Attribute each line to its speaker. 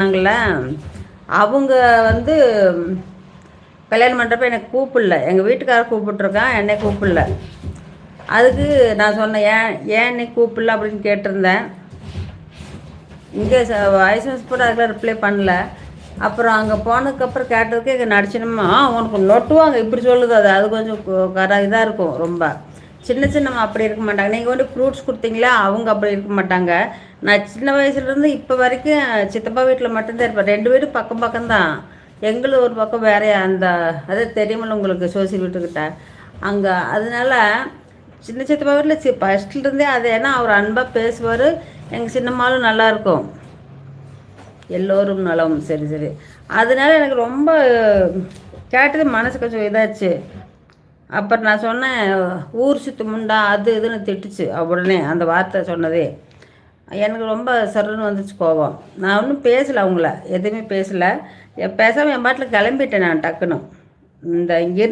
Speaker 1: நாங்கள அவங்க வந்து கல்யாணம் பண்ணுறப்ப எனக்கு கூப்பிடல, எங்கள் வீட்டுக்காரர் கூப்பிட்ருக்கான், என்னை கூப்பிடல. அதுக்கு நான் சொன்னேன், ஏன் என்னை கூப்பிடல அப்படின்னு கேட்டிருந்தேன். இங்கே வாய்ஸ் மெசேஜ் கூட அதுக்கெலாம் ரிப்ளை பண்ணல. அப்புறம் அங்கே போனதுக்கப்புறம் கேட்டதுக்கு எங்கள் நடிச்சினமா உனக்கு நொட்டுவாங்க இப்படி சொல்லுது. அது கொஞ்சம் இதாக இருக்கும். ரொம்ப சின்ன சின்னம்மா அப்படி இருக்க மாட்டாங்க. நீங்கள் வந்து ஃப்ரூட்ஸ் கொடுத்தீங்களா, அவங்க அப்படி இருக்க மாட்டாங்க. நான் சின்ன வயசுலேருந்து இப்போ வரைக்கும் சித்தப்பா வீட்டில் மட்டும்தான் இருப்பேன். 2 வீடு பக்கம் பக்கம்தான். எங்களும் ஒரு பக்கம் வேறையா அந்த அது தெரியுமில்ல உங்களுக்கு, சோசியல் வீட்டுக்கிட்ட அங்கே. அதனால சின்ன சித்தப்பா வீட்டில் ஃபஸ்ட்லேருந்தே அது ஏன்னா அவர் அன்பாக பேசுவார். எங்கள் சின்னம்மாலும் நல்லாயிருக்கும், எல்லோரும் நலம். சரி சரி. அதனால எனக்கு ரொம்ப கேட்டது மனசு கொஞ்சம் இதாச்சு. அப்புறம் நான் சொன்னேன், ஊர் சுற்று முண்டா அது இதுன்னு திட்டுச்சு. உடனே அந்த வார்த்தை சொன்னதே எனக்கு ரொம்ப சருன்னு வந்துச்சு கோபம். நான் ஒன்றும் பேசலை, அவங்கள எதுவுமே பேசலை. பேசாமல் என் பாட்டில் கிளம்பிட்டேன் நான் டக்குன்னு. இந்த இங்கேருந்து